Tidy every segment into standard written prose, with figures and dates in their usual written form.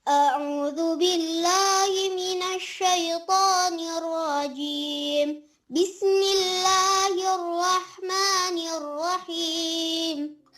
أعوذ بالله من الشيطان الرجيم. بسم الله الرحمن الرحيم.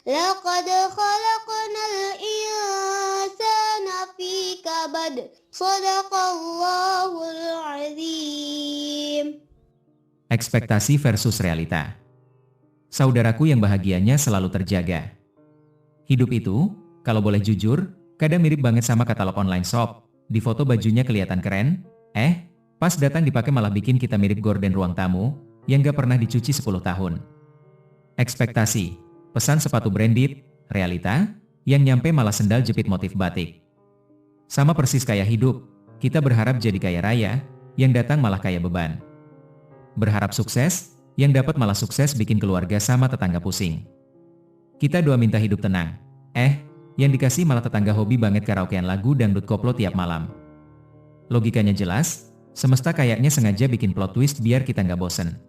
لقد خلقنا الإنسان في كبد. صدق الله العظيم. Ekspektasi versus realita. Saudaraku yang bahagianya selalu terjaga. Hidup itu, kalau boleh jujur, kadang mirip banget sama katalog online shop. Di foto bajunya kelihatan keren, pas datang dipakai malah bikin kita mirip gorden ruang tamu, yang gak pernah dicuci 10 tahun. Ekspektasi, pesan sepatu branded, realita, yang nyampe malah sendal jepit motif batik. Sama persis kayak hidup, kita berharap jadi kaya raya, yang datang malah kaya beban. Berharap sukses, yang dapat malah sukses bikin keluarga sama tetangga pusing. Kita doa minta hidup tenang, yang dikasih malah tetangga hobi banget karaokean lagu dangdut koplo tiap malam. Logikanya jelas, semesta kayaknya sengaja bikin plot twist biar kita nggak bosen.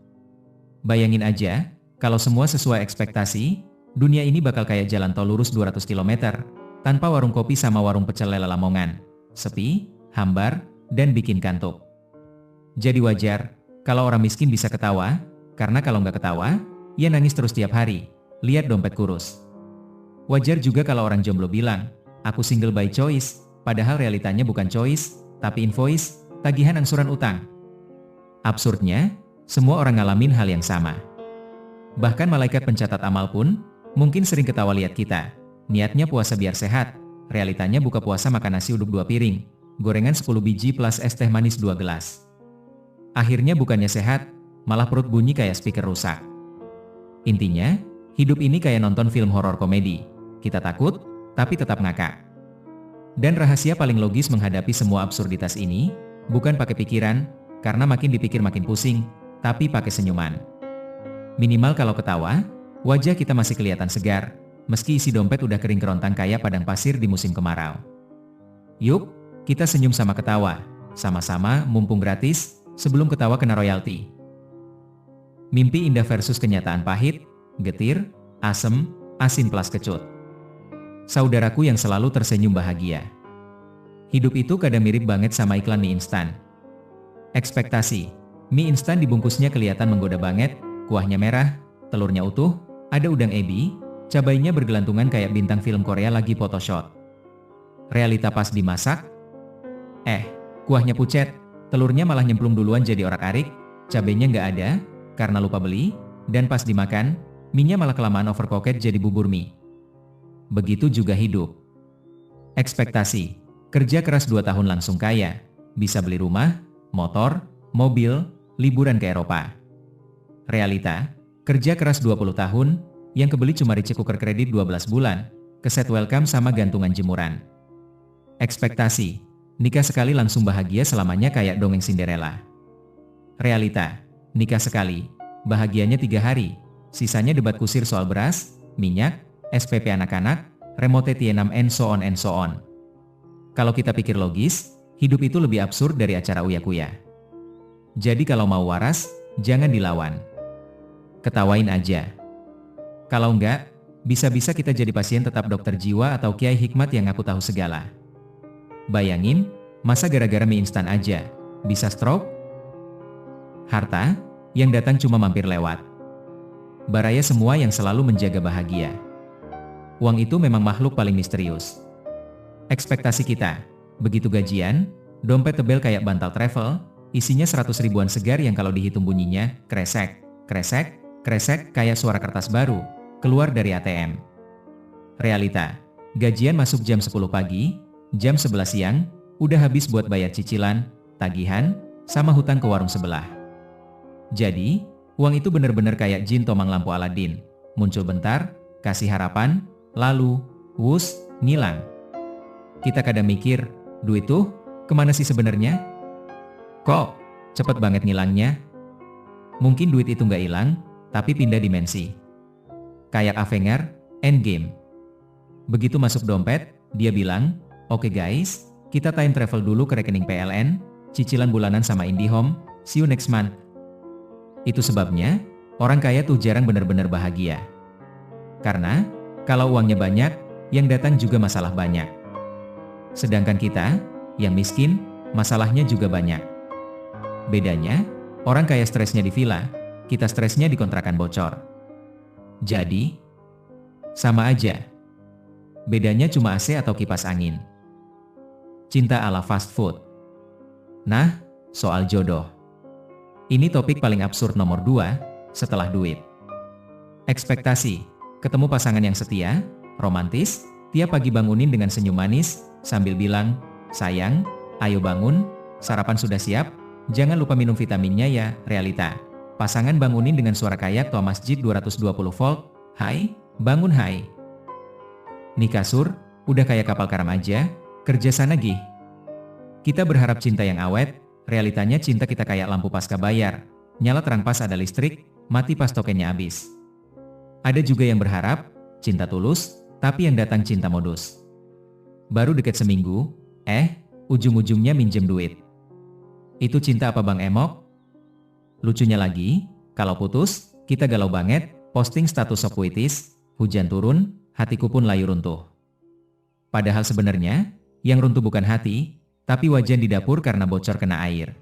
Bayangin aja, kalau semua sesuai ekspektasi, dunia ini bakal kayak jalan tol lurus 200 km, tanpa warung kopi sama warung pecel lele Lamongan. Sepi, hambar, dan bikin kantuk. Jadi wajar, kalau orang miskin bisa ketawa, karena kalau nggak ketawa, ia nangis terus tiap hari, lihat dompet kurus. Wajar juga kalau orang jomblo bilang, aku single by choice, padahal realitanya bukan choice, tapi invoice, tagihan angsuran utang. Absurdnya, semua orang ngalamin hal yang sama. Bahkan malaikat pencatat amal pun, mungkin sering ketawa lihat kita. Niatnya puasa biar sehat, realitanya buka puasa makan nasi uduk 2 piring, gorengan 10 biji plus es teh manis 2 gelas. Akhirnya bukannya sehat, malah perut bunyi kayak speaker rusak. Intinya, hidup ini kayak nonton film horor komedi. Kita takut, tapi tetap ngakak. Dan rahasia paling logis menghadapi semua absurditas ini, bukan pakai pikiran, karena makin dipikir makin pusing, tapi pakai senyuman. Minimal kalau ketawa, wajah kita masih kelihatan segar, meski isi dompet udah kering kerontang kayak padang pasir di musim kemarau. Yuk, kita senyum sama ketawa, sama-sama mumpung gratis, sebelum ketawa kena royalti. Mimpi indah versus kenyataan pahit, getir, asem, asin plus kecut. Saudaraku yang selalu tersenyum bahagia. Hidup itu kadang mirip banget sama iklan mie instan. Ekspektasi, mie instan dibungkusnya kelihatan menggoda banget, kuahnya merah, telurnya utuh, ada udang ebi, cabainya bergelantungan kayak bintang film Korea lagi photoshoot. Realita pas dimasak, kuahnya pucet, telurnya malah nyemplung duluan jadi orak-arik, cabainya nggak ada, karena lupa beli, dan pas dimakan, mie-nya malah kelamaan overcooked jadi bubur mie. Begitu juga hidup. Ekspektasi, kerja keras 2 tahun langsung kaya, bisa beli rumah, motor, mobil, liburan ke Eropa. Realita, kerja keras 20 tahun, yang kebeli cuma Rice cooker kredit 12 bulan, keset welcome sama gantungan jemuran. Ekspektasi, nikah sekali langsung bahagia selamanya kayak dongeng Cinderella. Realita, nikah sekali, bahagianya 3 hari, sisanya debat kusir soal beras, minyak, SPP anak-anak, remote T6 and so on. Kalau kita pikir logis, hidup itu lebih absurd dari acara uya-kuya. Jadi kalau mau waras, jangan dilawan. Ketawain aja. Kalau enggak, bisa-bisa kita jadi pasien tetap dokter jiwa atau kiai hikmat yang ngaku tahu segala. Bayangin, masa gara-gara mie instan aja, bisa stroke? Harta, yang datang cuma mampir lewat. Baraya semua yang selalu menjaga bahagia. Uang itu memang makhluk paling misterius. Ekspektasi kita, begitu gajian, dompet tebel kayak bantal travel, isinya 100 ribuan segar yang kalau dihitung bunyinya, kresek, kresek, kresek kayak suara kertas baru, keluar dari ATM. Realita, gajian masuk jam 10 pagi, jam 11 siang, udah habis buat bayar cicilan, tagihan, sama hutang ke warung sebelah. Jadi, uang itu bener-bener kayak jin tomang lampu Aladin, muncul bentar, kasih harapan, lalu, wus, ngilang. Kita kadang mikir, duit tuh, kemana sih sebenarnya? Kok, cepet banget ngilangnya? Mungkin duit itu nggak hilang, tapi pindah dimensi. Kayak Avenger, Endgame. Begitu masuk dompet, dia bilang, oke guys, kita time travel dulu ke rekening PLN, cicilan bulanan sama IndiHome, see you next month. Itu sebabnya, orang kaya tuh jarang bener-bener bahagia. Karena, kalau uangnya banyak, yang datang juga masalah banyak. Sedangkan kita, yang miskin, masalahnya juga banyak. Bedanya, orang kaya stresnya di villa, kita stresnya di kontrakan bocor. Jadi, sama aja. Bedanya cuma AC atau kipas angin. Cinta ala fast food. Nah, soal jodoh. Ini topik paling absurd nomor 2, setelah duit. Ekspektasi, ketemu pasangan yang setia, romantis, tiap pagi bangunin dengan senyum manis, sambil bilang, sayang, ayo bangun, sarapan sudah siap, jangan lupa minum vitaminnya ya, realita. Pasangan bangunin dengan suara kayak toa masjid 220 volt, hai, bangun hai. Nih kasur, udah kayak kapal karam aja, kerja sana gih. Kita berharap cinta yang awet, realitanya cinta kita kayak lampu pasca bayar, nyala terang pas ada listrik, mati pas tokennya habis. Ada juga yang berharap, cinta tulus, tapi yang datang cinta modus. Baru deket seminggu, ujung-ujungnya minjem duit. Itu cinta apa Bang Emok? Lucunya lagi, kalau putus, kita galau banget, posting status sok puitis, hujan turun, hatiku pun layu runtuh. Padahal sebenarnya, yang runtuh bukan hati, tapi wajan di dapur karena bocor kena air.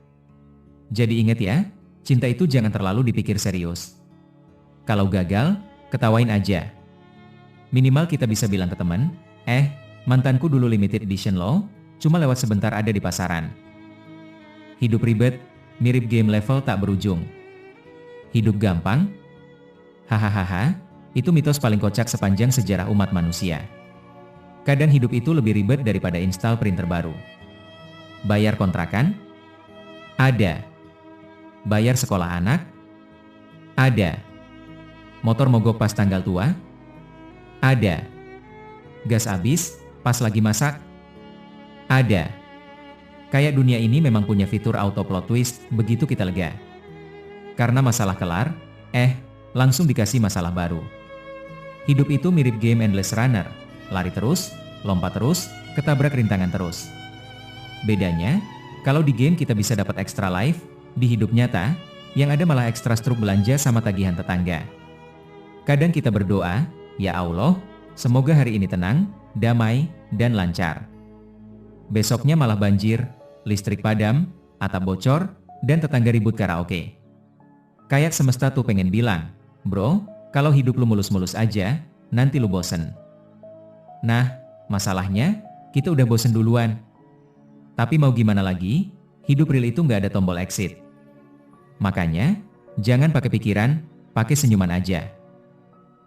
Jadi ingat ya, cinta itu jangan terlalu dipikir serius. Kalau gagal, ketawain aja. Minimal kita bisa bilang ke teman, mantanku dulu limited edition loh, cuma lewat sebentar ada di pasaran. Hidup ribet, mirip game level tak berujung. Hidup gampang? Hahaha, itu mitos paling kocak sepanjang sejarah umat manusia. Kadang hidup itu lebih ribet daripada install printer baru. Bayar kontrakan? Ada. Bayar sekolah anak? Ada. Motor mogok pas tanggal tua? Ada. Gas habis pas lagi masak? Ada. Kayak dunia ini memang punya fitur auto plot twist begitu kita lega. Karena masalah kelar, langsung dikasih masalah baru. Hidup itu mirip game Endless Runner, lari terus, lompat terus, ketabrak rintangan terus. Bedanya, kalau di game kita bisa dapat extra life, di hidup nyata, yang ada malah ekstra struk belanja sama tagihan tetangga. Kadang kita berdoa, ya Allah, semoga hari ini tenang, damai, dan lancar. Besoknya malah banjir, listrik padam, atap bocor, dan tetangga ribut karaoke. Kayak semesta tuh pengen bilang, bro, kalau hidup lu mulus-mulus aja, nanti lu bosen. Nah, masalahnya, kita udah bosen duluan. Tapi mau gimana lagi, hidup real itu nggak ada tombol exit. Makanya, jangan pakai pikiran, pakai senyuman aja.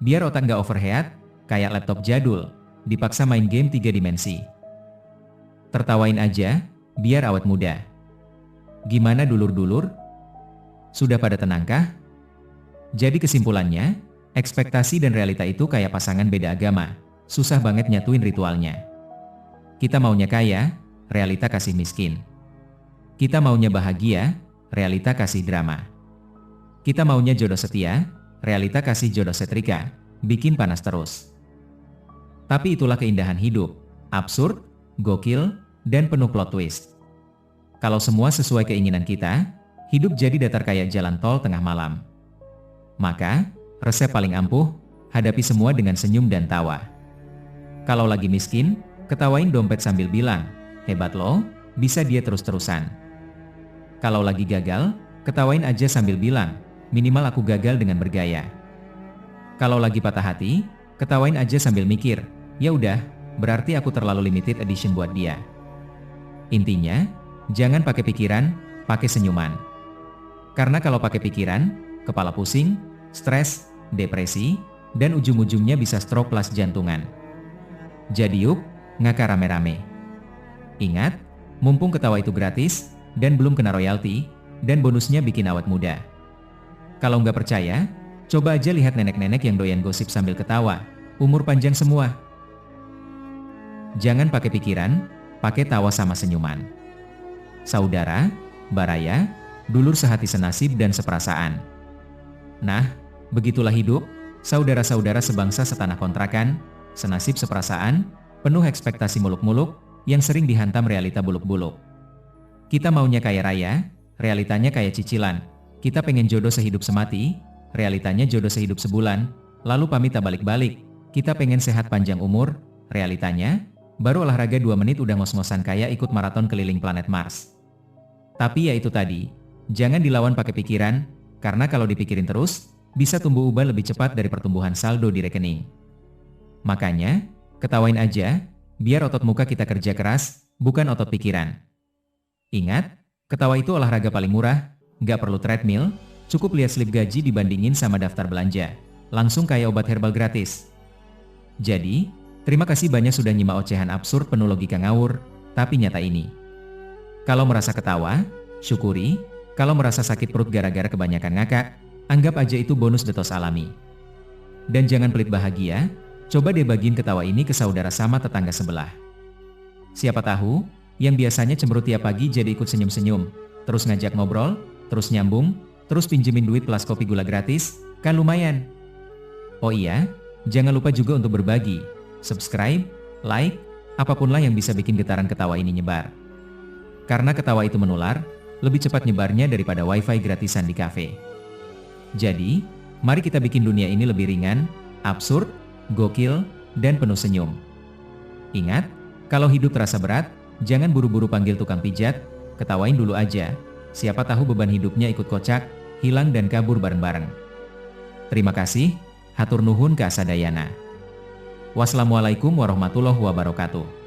Biar otak nggak overheat, kayak laptop jadul, dipaksa main game 3 dimensi. Tertawain aja, biar awet muda. Gimana dulur-dulur? Sudah pada tenangkah? Jadi kesimpulannya, ekspektasi dan realita itu kayak pasangan beda agama, susah banget nyatuin ritualnya. Kita maunya kaya, realita kasih miskin. Kita maunya bahagia, realita kasih drama. Kita maunya jodoh setia, realita kasih jodoh setrika, bikin panas terus. Tapi itulah keindahan hidup, absurd, gokil, dan penuh plot twist. Kalau semua sesuai keinginan kita, hidup jadi datar kayak jalan tol tengah malam. Maka, resep paling ampuh, hadapi semua dengan senyum dan tawa. Kalau lagi miskin, ketawain dompet sambil bilang, hebat loh, bisa dia terus-terusan. Kalau lagi gagal, ketawain aja sambil bilang, minimal aku gagal dengan bergaya. Kalau lagi patah hati, ketawain aja sambil mikir, ya udah, berarti aku terlalu limited edition buat dia. Intinya, jangan pakai pikiran, pakai senyuman. Karena kalau pakai pikiran, kepala pusing, stres, depresi, dan ujung-ujungnya bisa stroke plus jantungan. Jadi yuk, ngakak rame-rame. Ingat, mumpung ketawa itu gratis, dan belum kena royalti, dan bonusnya bikin awet muda. Kalau nggak percaya, coba aja lihat nenek-nenek yang doyan gosip sambil ketawa, umur panjang semua. Jangan pakai pikiran, pakai tawa sama senyuman. Saudara, baraya, dulur sehati senasib dan seperasaan. Nah, begitulah hidup, saudara-saudara sebangsa setanah kontrakan, senasib seperasaan, penuh ekspektasi muluk-muluk, yang sering dihantam realita buluk-buluk. Kita maunya kaya raya, realitanya kayak cicilan. Kita pengen jodoh sehidup semati, realitanya jodoh sehidup sebulan, lalu pamit tak balik-balik. Kita pengen sehat panjang umur, realitanya baru olahraga 2 menit udah ngos-ngosan kayak ikut maraton keliling planet Mars. Tapi ya itu tadi, jangan dilawan pakai pikiran, karena kalau dipikirin terus, bisa tumbuh uban lebih cepat dari pertumbuhan saldo di rekening. Makanya, ketawain aja, biar otot muka kita kerja keras, bukan otot pikiran. Ingat, ketawa itu olahraga paling murah, nggak perlu treadmill, cukup lihat slip gaji dibandingin sama daftar belanja. Langsung kayak obat herbal gratis. Jadi, terima kasih banyak sudah nyimak ocehan absurd penuh logika ngawur, tapi nyata ini. Kalau merasa ketawa, syukuri. Kalau merasa sakit perut gara-gara kebanyakan ngakak, anggap aja itu bonus detos alami. Dan jangan pelit bahagia, coba deh bagiin ketawa ini ke saudara sama tetangga sebelah. Siapa tahu, yang biasanya cemberut tiap pagi jadi ikut senyum-senyum, terus ngajak ngobrol, terus nyambung, terus pinjemin duit plus kopi gula gratis, kan lumayan. Oh iya, jangan lupa juga untuk berbagi, subscribe, like, apapun lah yang bisa bikin getaran ketawa ini nyebar. Karena ketawa itu menular, lebih cepat nyebarnya daripada wifi gratisan di kafe. Jadi, mari kita bikin dunia ini lebih ringan, absurd, gokil, dan penuh senyum. Ingat, kalau hidup terasa berat, jangan buru-buru panggil tukang pijat, ketawain dulu aja. Siapa tahu beban hidupnya ikut kocak, hilang dan kabur bareng-bareng. Terima kasih, hatur nuhun ke asadayana. Wassalamualaikum warahmatullahi wabarakatuh.